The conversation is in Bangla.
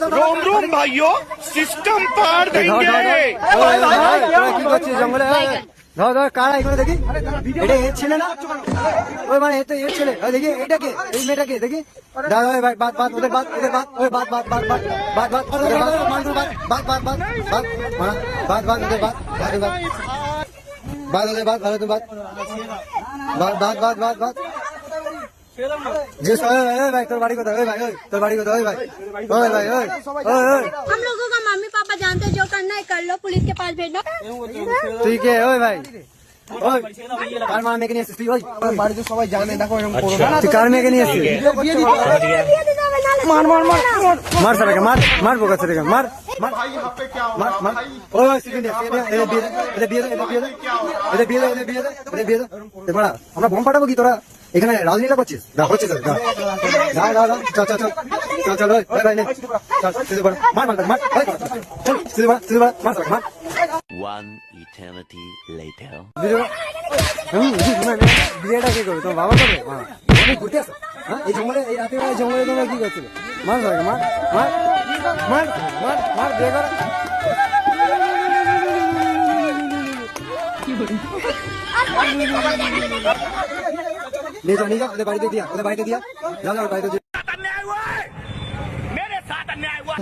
रोम रोम भाइयों, सिस्टम पार देंगे। কি করছিস জঙ্গলে? ধর ধর কারা এখানে দেখি, এটা এর ছেলে না? ওই মানে এ তো এর ছেলে। দেখি এটাকে, এই মেয়েটাকে দেখি। দাদা ভাই বাদ বাদ ওদের বাদ, ওদের বাদ, ওই বাদ বাদ বাদ বাদ বাদ বাদ ওদের বাদ, মানসুর বাদ বাদ বাদ বাদ বাদ বাদ বাদ ওদের বাদ বাদ বাদ বাদ ওদের বাদ ভালো তো বাদ বাদ বাদ বাদ বাদ বাদ भाई तोर बाड़ी को भाई तोर बाड़ी को भाई भाई हम लोगों का मम्मी पापा जानते जो करना है कर लो, पुलिस के पास भेजो। ठीक है ओए भाई কার মা মেকে নিয়ে এসেছিস তুই? ওই বাড়িতে সবাই জানে, দেখো এরকম করো না। তুই কার মেকে নিয়ে এসেছিস? মার মার মার মার সারাকে মার মার বোকা সারাকে মার মার মার মার ওই সেকেন্ড এর বিয়ে এর বিয়ে এর বিয়ে এর বিয়ে এর বিয়ে এর বিয়ে এ বড়া আমরা বোম ফাটাবো কি তোরা এখানে রাজনীতি করছিস? না হচ্ছে না যা যা যা চল চল চল চল ভাই ভাই নে চল সিধে বড় মার মার মার চল সিধে বড় মার মার। One eternity later. বিয়েটা কি করবে? তোমার বাবা করবে? আমি ঘুরতে আসো এই জঙ্গলে, এই রাতে জঙ্গলে তোমরা কি করছিল? মার সবাইকে মার মার মার মার মার বিয়ে কর। নিয়ে যাও নিয়ে যাও ওদের বাড়িতে দিয়া, ওদের বাড়িতে দিয়া যাও যাও বাড়িতে। मेरे साथ अन्याय हुआ।